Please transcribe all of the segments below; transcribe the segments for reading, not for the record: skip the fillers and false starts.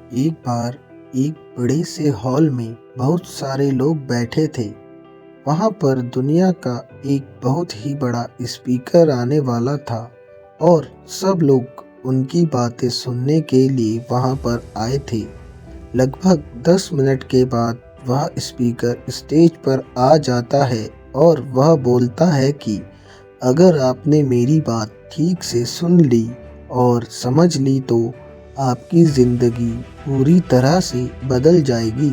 एक बार एक बड़े से हॉल में बहुत सारे लोग बैठे थे। वहां पर दुनिया का एक बहुत ही बड़ा स्पीकर आने वाला था और सब लोग उनकी बातें सुनने के लिए वहां पर आए थे। लगभग 10 मिनट के बाद वह स्पीकर स्टेज पर आ जाता है और वह बोलता है कि अगर आपने मेरी बात ठीक से सुन ली और समझ ली तो आपकी ज़िंदगी पूरी तरह से बदल जाएगी।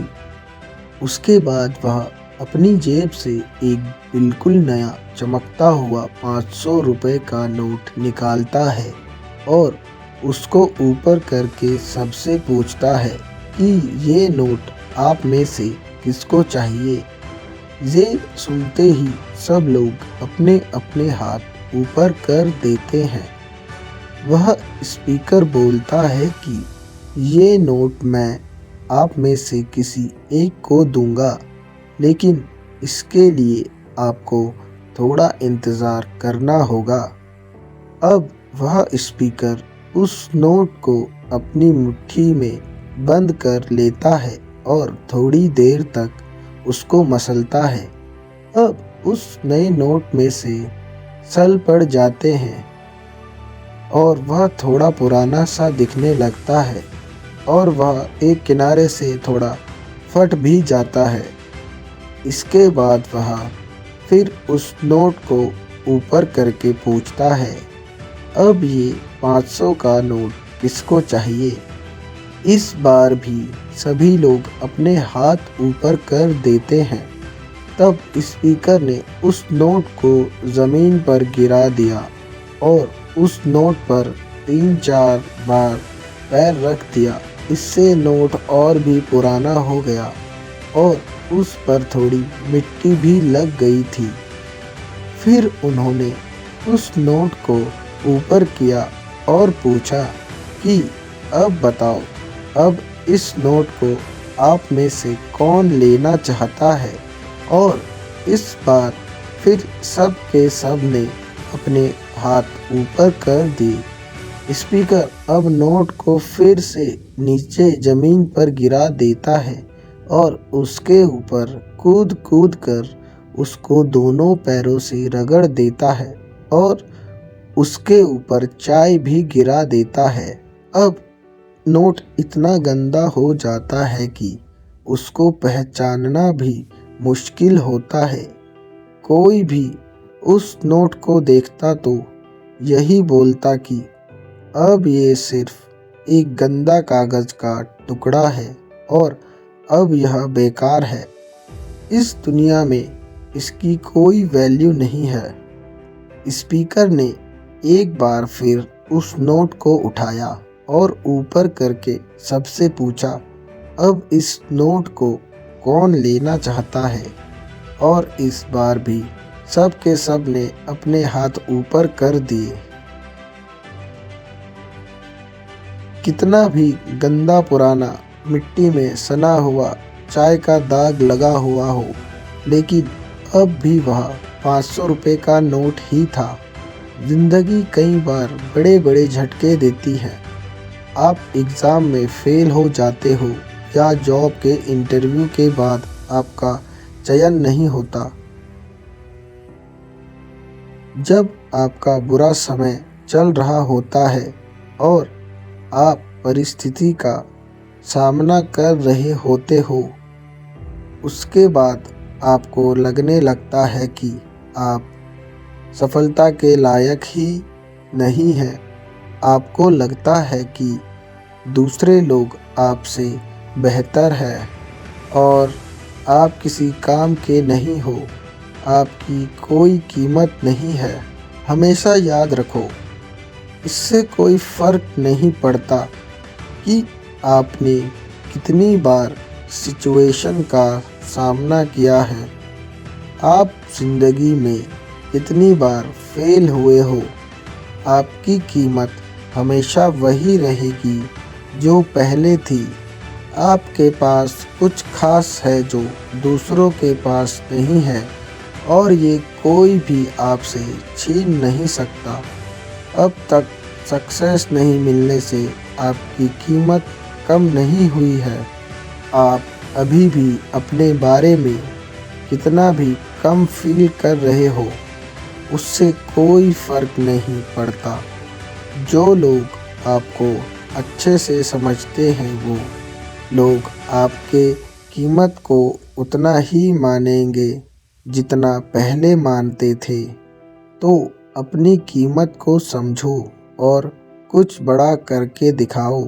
उसके बाद वह अपनी जेब से एक बिल्कुल नया चमकता हुआ 500 रुपए का नोट निकालता है और उसको ऊपर करके सबसे पूछता है कि ये नोट आप में से किसको चाहिए। ये सुनते ही सब लोग अपने अपने हाथ ऊपर कर देते हैं। वह स्पीकर बोलता है कि ये नोट मैं आप में से किसी एक को दूंगा, लेकिन इसके लिए आपको थोड़ा इंतज़ार करना होगा। अब वह स्पीकर उस नोट को अपनी मुट्ठी में बंद कर लेता है और थोड़ी देर तक उसको मसलता है। अब उस नए नोट में से सल पड़ जाते हैं और वह थोड़ा पुराना सा दिखने लगता है और वह एक किनारे से थोड़ा फट भी जाता है। इसके बाद वह फिर उस नोट को ऊपर करके पूछता है, अब ये 500 का नोट किसको चाहिए। इस बार भी सभी लोग अपने हाथ ऊपर कर देते हैं। तब स्पीकर ने उस नोट को ज़मीन पर गिरा दिया और उस नोट पर 3-4 बार पैर रख दिया। इससे नोट और भी पुराना हो गया और उस पर थोड़ी मिट्टी भी लग गई थी। फिर उन्होंने उस नोट को ऊपर किया और पूछा कि अब बताओ, अब इस नोट को आप में से कौन लेना चाहता है। और इस बार फिर सब के सब ने अपने हाथ ऊपर कर दिए। स्पीकर अब नोट को फिर से नीचे ज़मीन पर गिरा देता है और उसके ऊपर कूद कूद कर उसको दोनों पैरों से रगड़ देता है और उसके ऊपर चाय भी गिरा देता है। अब नोट इतना गंदा हो जाता है कि उसको पहचानना भी मुश्किल होता है। कोई भी उस नोट को देखता तो यही बोलता कि अब ये सिर्फ एक गंदा कागज़ का टुकड़ा है और अब यह बेकार है। इस दुनिया में इसकी कोई वैल्यू नहीं है। स्पीकर ने एक बार फिर उस नोट को उठाया और ऊपर करके सबसे पूछा, अब इस नोट को कौन लेना चाहता है। और इस बार भी सब के सब ने अपने हाथ ऊपर कर दिए। कितना भी गंदा पुराना मिट्टी में सना हुआ चाय का दाग लगा हुआ हो, लेकिन अब भी वह 500 रुपये का नोट ही था। जिंदगी कई बार बड़े बड़े झटके देती है। आप एग्ज़ाम में फेल हो जाते हो या जॉब के इंटरव्यू के बाद आपका चयन नहीं होता। जब आपका बुरा समय चल रहा होता है और आप परिस्थिति का सामना कर रहे होते हो, उसके बाद आपको लगने लगता है कि आप सफलता के लायक ही नहीं हैं। आपको लगता है कि दूसरे लोग आपसे बेहतर हैं और आप किसी काम के नहीं हो, आपकी कोई कीमत नहीं है। हमेशा याद रखो, इससे कोई फ़र्क नहीं पड़ता कि आपने कितनी बार सिचुएशन का सामना किया है, आप ज़िंदगी में कितनी बार फेल हुए हो। आपकी कीमत हमेशा वही रहेगी जो पहले थी। आपके पास कुछ खास है जो दूसरों के पास नहीं है और ये कोई भी आपसे छीन नहीं सकता। अब तक सक्सेस नहीं मिलने से आपकी कीमत कम नहीं हुई है। आप अभी भी अपने बारे में कितना भी कम फील कर रहे हो, उससे कोई फर्क नहीं पड़ता। जो लोग आपको अच्छे से समझते हैं वो लोग आपके कीमत को उतना ही मानेंगे जितना पहले मानते थे। तो अपनी कीमत को समझो और कुछ बड़ा करके दिखाओ।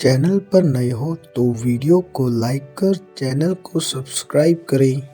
चैनल पर नए हो तो वीडियो को लाइक कर चैनल को सब्सक्राइब करें।